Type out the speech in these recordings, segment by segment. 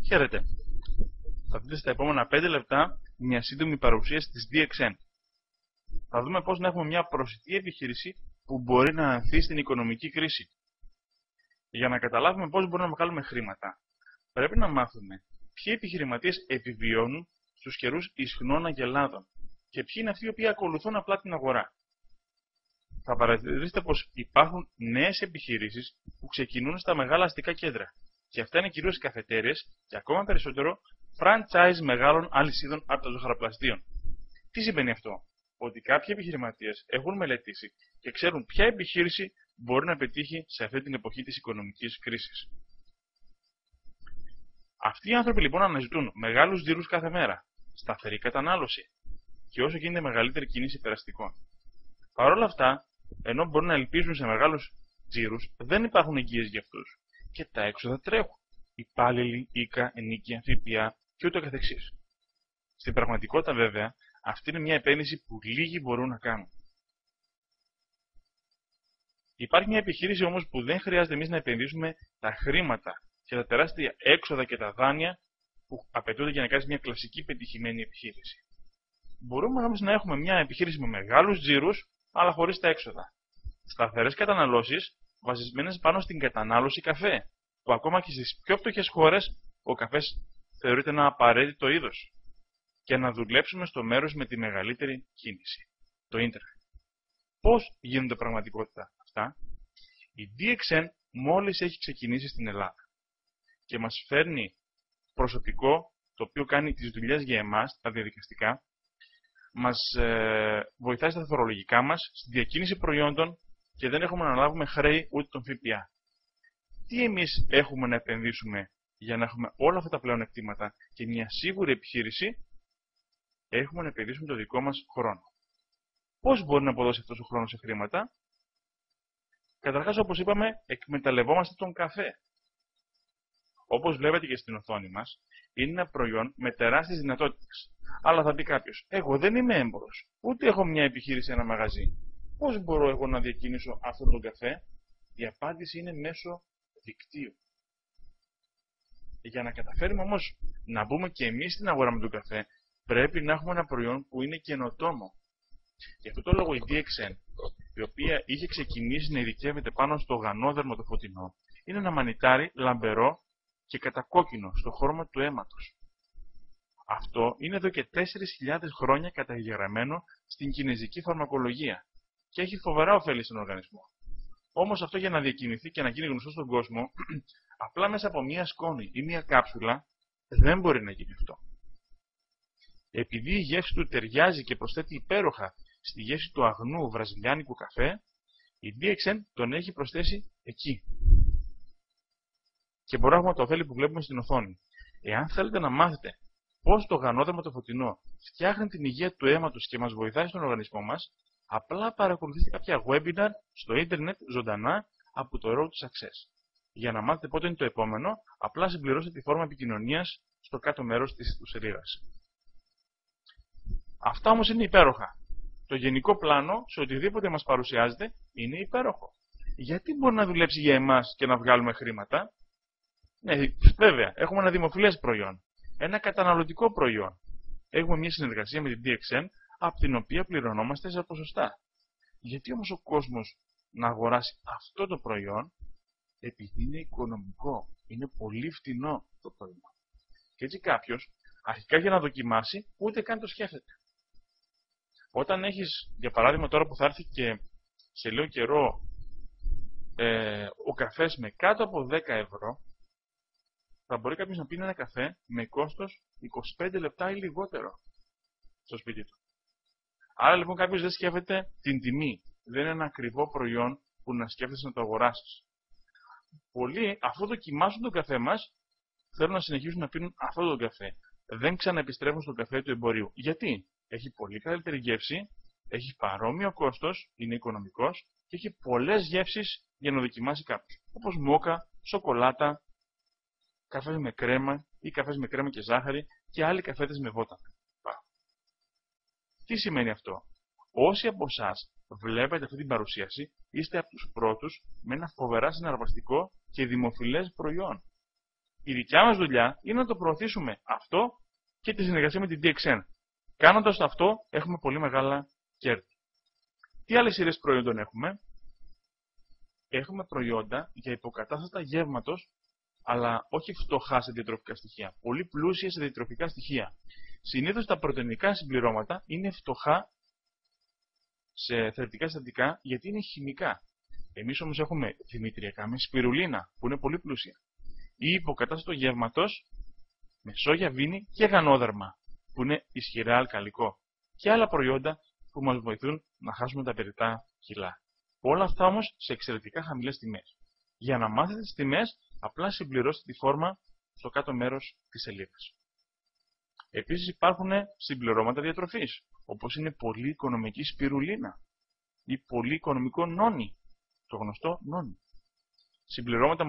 Χαίρετε. Θα δείτε στα επόμενα 5 λεπτά μια σύντομη παρουσίαση της DXN. Θα δούμε πώς να έχουμε μια προσιτή επιχείρηση που μπορεί να ανθεί στην οικονομική κρίση. Για να καταλάβουμε πώς μπορούμε να βγάλουμε χρήματα, πρέπει να μάθουμε ποιοι επιχειρηματίες επιβιώνουν στους καιρούς ισχνών αγελάδων και ποιοι είναι αυτοί οι οποίοι ακολουθούν απλά την αγορά. Θα παρατηρήσετε πως υπάρχουν νέες επιχειρήσεις που ξεκινούν στα μεγάλα αστικά κέντρα. Και αυτά είναι κυρίως οι καφετέριες και ακόμα περισσότερο franchise μεγάλων αλυσίδων αρτοζωχαροπλαστείων. Τι σημαίνει αυτό? Ότι κάποιοι επιχειρηματίες έχουν μελετήσει και ξέρουν ποια επιχείρηση μπορεί να πετύχει σε αυτή την εποχή της οικονομικής κρίσης. Αυτοί οι άνθρωποι λοιπόν αναζητούν μεγάλους τζίρους κάθε μέρα, σταθερή κατανάλωση και όσο γίνεται μεγαλύτερη κίνηση περαστικών. Παρ' όλα αυτά, ενώ μπορούν να ελπίζουν σε μεγάλους τζίρους, δεν υπάρχουν εγγύες για αυτούς και τα έξοδα τρέχουν. Υπάλληλοι, οίκα, ενοίκια, ΦΠΑ και ούτω καθεξής. Στην πραγματικότητα, βέβαια, αυτή είναι μια επένδυση που λίγοι μπορούν να κάνουν. Υπάρχει μια επιχείρηση όμως που δεν χρειάζεται εμείς να επενδύσουμε τα χρήματα και τα τεράστια έξοδα και τα δάνεια που απαιτούνται για να κάνεις μια κλασική πετυχημένη επιχείρηση. Μπορούμε όμως να έχουμε μια επιχείρηση με μεγάλους τζίρους, αλλά χωρίς τα έξοδα. Σταθερές καταναλώσεις βασισμένες πάνω στην κατανάλωση καφέ, που ακόμα και στις πιο φτωχές χώρες ο καφές θεωρείται ένα απαραίτητο είδος. Και να δουλέψουμε στο μέρος με τη μεγαλύτερη κίνηση, το ίντερνετ. Πώς γίνονται πραγματικότητα αυτά? Η DXN μόλις έχει ξεκινήσει στην Ελλάδα και μας φέρνει προσωπικό το οποίο κάνει τις δουλειές για εμάς, τα διαδικαστικά, μας βοηθάει στα φορολογικά μας, στη διακίνηση προϊόντων και δεν έχουμε να λάβουμε χρέη ούτε τον ΦΠΑ. Τι εμείς έχουμε να επενδύσουμε για να έχουμε όλα αυτά τα πλεονεκτήματα και μια σίγουρη επιχείρηση? Έχουμε να επενδύσουμε το δικό μας χρόνο. Πώς μπορεί να αποδώσει αυτός ο χρόνος σε χρήματα? Καταρχάς, όπως είπαμε, εκμεταλλευόμαστε τον καφέ. Όπως βλέπετε και στην οθόνη μας, είναι ένα προϊόν με τεράστιες δυνατότητες. Αλλά θα πει κάποιος, εγώ δεν είμαι έμπορος, ούτε έχω μια επιχείρηση, ένα μαγαζί. Πώς μπορώ εγώ να διακινήσω αυτόν τον καφέ? Η απάντηση είναι μέσω δικτύου. Για να καταφέρουμε όμως να μπούμε και εμείς στην αγορά με τον καφέ, πρέπει να έχουμε ένα προϊόν που είναι καινοτόμο. Γι' αυτό το λόγο η DXN, η οποία είχε ξεκινήσει να ειδικεύεται πάνω στο γανόδερμο το φωτεινό, είναι ένα μανιτάρι λαμπερό και κατακόκκινο στο χρώμα του αίματος. Αυτό είναι εδώ και 4.000 χρόνια καταγεγραμμένο στην κινεζική φαρμακολογία και έχει φοβερά ωφέλη στον οργανισμό. Όμως αυτό για να διακινηθεί και να γίνει γνωστό στον κόσμο, απλά μέσα από μία σκόνη ή μία κάψουλα, δεν μπορεί να γίνει αυτό. Επειδή η γεύση του ταιριάζει και προσθέτει υπέροχα στη γεύση του αγνού βραζιλιάνικου καφέ, η DXN τον έχει προσθέσει εκεί. Και μπορούμε να έχουμε το ωφέλη που βλέπουμε στην οθόνη. Εάν θέλετε να μάθετε πώς το γανόδερμα το φωτεινό φτιάχνει την υγεία του αίματος και μας βοηθάει στον οργανισμό μας, απλά παρακολουθήστε κάποια webinar στο ίντερνετ ζωντανά από το Road to Success. Για να μάθετε πότε είναι το επόμενο, απλά συμπληρώστε τη φόρμα επικοινωνίας στο κάτω μέρος της σελίδας. Αυτά όμως είναι υπέροχα. Το γενικό πλάνο, σε οτιδήποτε μας παρουσιάζεται, είναι υπέροχο. Γιατί μπορεί να δουλέψει για εμάς και να βγάλουμε χρήματα? Ναι, βέβαια, έχουμε ένα δημοφιλές προϊόν. Ένα καταναλωτικό προϊόν. Έχουμε μια συνεργασία με την DXN, από την οποία πληρωνόμαστε σε ποσοστά. Γιατί όμως ο κόσμος να αγοράσει αυτό το προϊόν? Επειδή είναι οικονομικό. Είναι πολύ φτηνό το προϊόν. Και έτσι κάποιος, αρχικά για να δοκιμάσει, ούτε καν το σκέφτεται. Όταν έχεις, για παράδειγμα τώρα που θα έρθει και σε λίγο καιρό ο καφές με κάτω από 10 ευρώ, θα μπορεί κάποιος να πίνει ένα καφέ με κόστος 25 λεπτά ή λιγότερο στο σπίτι του. Άρα λοιπόν κάποιος δεν σκέφτεται την τιμή. Δεν είναι ένα ακριβό προϊόν που να σκέφτεσαι να το αγοράσεις. Πολλοί, αφού δοκιμάσουν τον καφέ μας, θέλουν να συνεχίσουν να πίνουν αυτόν τον καφέ. Δεν ξαναεπιστρέφουν στον καφέ του εμπορίου. Γιατί? Έχει πολύ καλύτερη γεύση, έχει παρόμοιο κόστος, είναι οικονομικός και έχει πολλές γεύσεις για να δοκιμάσει κάποιος. Όπως μόκα, σοκολάτα, καφές με κρέμα ή καφές με κρέμα και ζάχαρη και άλλοι καφέτες με βότανα. Τι σημαίνει αυτό? Όσοι από εσάς βλέπετε αυτή την παρουσίαση, είστε από τους πρώτους με ένα φοβερά συναρπαστικό και δημοφιλές προϊόν. Η δικιά μας δουλειά είναι να το προωθήσουμε αυτό και τη συνεργασία με την DXN. Κάνοντας αυτό, έχουμε πολύ μεγάλα κέρδη. Τι άλλες σειρές προϊόντων έχουμε? Έχουμε προϊόντα για υποκατάστατα γεύματος, αλλά όχι φτωχά σε διατροφικά στοιχεία. Πολύ πλούσια σε διατροφικά στοιχεία. Συνήθως τα πρωτεϊνικά συμπληρώματα είναι φτωχά σε θρεπτικά συστατικά γιατί είναι χημικά. Εμείς όμως έχουμε δημητριακά με σπιρουλίνα που είναι πολύ πλούσια. Ή υποκατάστατο γεύματος με σόγια, βίνη και γανόδερμα που είναι ισχυρά αλκαλικό. Και άλλα προϊόντα που μας βοηθούν να χάσουμε τα περιττά κιλά. Όλα αυτά όμως σε εξαιρετικά χαμηλές τιμές. Για να μάθετε τις τιμές, απλά συμπληρώστε τη φόρμα στο κάτω μέρος της σελίδας. Επίσης υπάρχουν συμπληρώματα διατροφής, όπως είναι πολύ οικονομική σπιρουλίνα ή πολύ οικονομικό νόνι, το γνωστό νόνι. Συμπληρώματα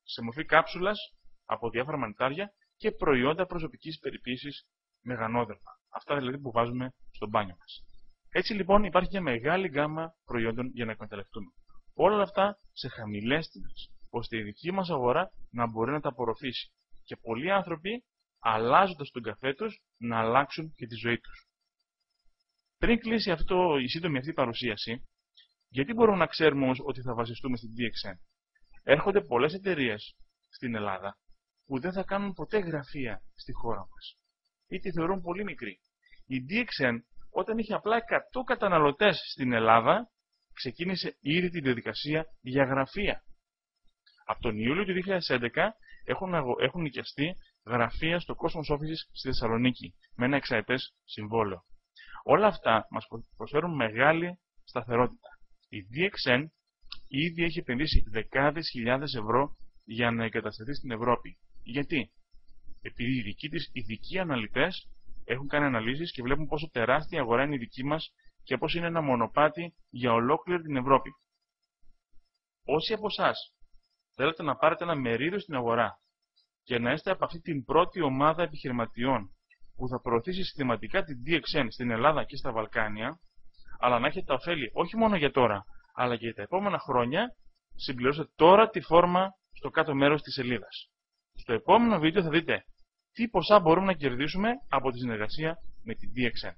σε μορφή κάψουλας από διάφορα μανιτάρια και προϊόντα προσωπικής περιποίησης με γανόδερμα. Αυτά δηλαδή που βάζουμε στο μπάνιο μας. Έτσι λοιπόν υπάρχει μια μεγάλη γκάμα προϊόντων για να εκμεταλλευτούμε. Όλα αυτά σε χαμηλές τιμές, ώστε η δική μας αγορά να μπορεί να τα απορροφήσει. Και πολλοί άνθρωποι, αλλάζοντας τον καφέ τους, να αλλάξουν και τη ζωή τους. Πριν κλείσει η σύντομη αυτή παρουσίαση, γιατί μπορούμε να ξέρουμε όμως ότι θα βασιστούμε στην DXN? Έρχονται πολλές εταιρείες στην Ελλάδα που δεν θα κάνουν ποτέ γραφεία στη χώρα μας ή τη θεωρούν πολύ μικρή. Η DXN, όταν είχε απλά 100 καταναλωτές στην Ελλάδα, ξεκίνησε ήδη τη διαδικασία για γραφεία. Από τον Ιούλιο του 2011 έχουν νοικιαστεί γραφεία στο Cosmos Offices στη Θεσσαλονίκη με ένα 6ετές συμβόλαιο. Όλα αυτά μας προσφέρουν μεγάλη σταθερότητα. Η DXN ήδη έχει επενδύσει δεκάδες χιλιάδες ευρώ για να εγκατασταθεί στην Ευρώπη. Γιατί? Επειδή οι δικοί της ειδικοί αναλυτές έχουν κάνει αναλύσεις και βλέπουν πόσο τεράστια αγορά είναι η δική μας και πώς είναι ένα μονοπάτι για ολόκληρη την Ευρώπη. Όσοι από εσάς θέλετε να πάρετε ένα μερίδιο στην αγορά και να είστε από αυτή την πρώτη ομάδα επιχειρηματιών που θα προωθήσει συστηματικά την DXN στην Ελλάδα και στα Βαλκάνια, αλλά να έχετε τα ωφέλη όχι μόνο για τώρα, αλλά και για τα επόμενα χρόνια, συμπληρώστε τώρα τη φόρμα στο κάτω μέρος της σελίδας. Στο επόμενο βίντεο θα δείτε τι ποσά μπορούμε να κερδίσουμε από τη συνεργασία με την DXN.